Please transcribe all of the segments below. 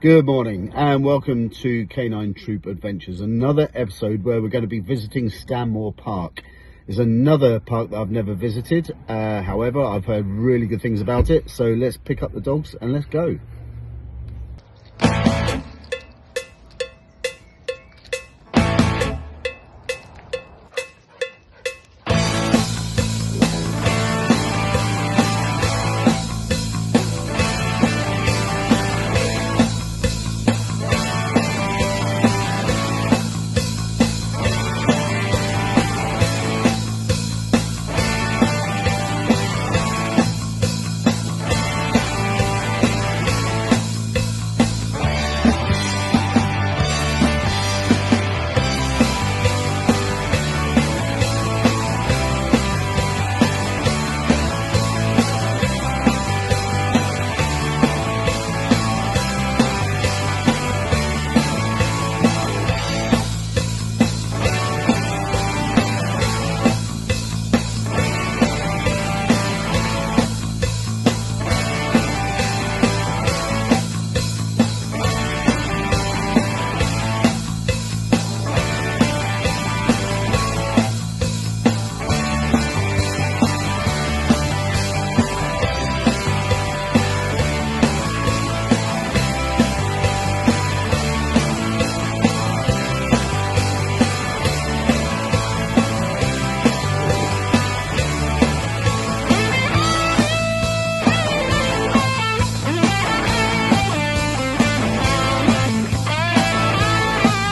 Good morning and welcome to Canine Troop Adventures, another episode where we're going to be visiting Stanmore Park. It's another park that I've never visited, however I've heard really good things about it, so let's pick up the dogs and let's go.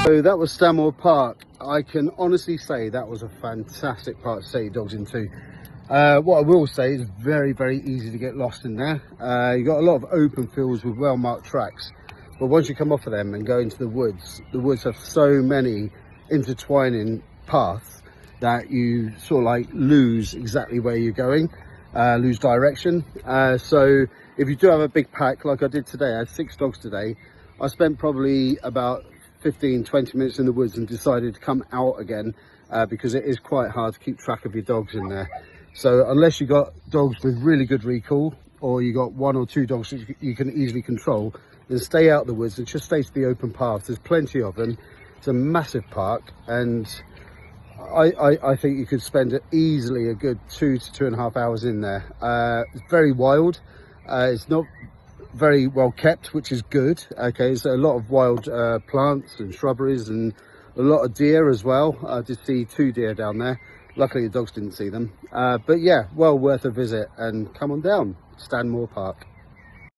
So that was Stanmore Park. I can honestly say that was a fantastic park to take your dogs into. What I will say is very easy to get lost in there. You've got a lot of open fields with well marked tracks, but once you come off of them and go into the woods have so many intertwining paths that you sort of like lose exactly where you're going, lose direction. So if you do have a big pack like I did today, I had 6 dogs today, I spent probably about 15-20 minutes in the woods and decided to come out again because it is quite hard to keep track of your dogs in there. So unless you got dogs with really good recall, or you got 1 or 2 dogs that you can easily control, then stay out of the woods and just stay to the open paths. There's plenty of them. It's a massive park, and I think you could spend easily a good 2 to 2.5 hours in there. It's very wild. It's not very well kept, which is good. Okay, so a lot of wild plants and shrubberies and a lot of deer as well. I did see 2 deer down there. Luckily the dogs didn't see them, but yeah, well worth a visit, and come on down Stanmore Park.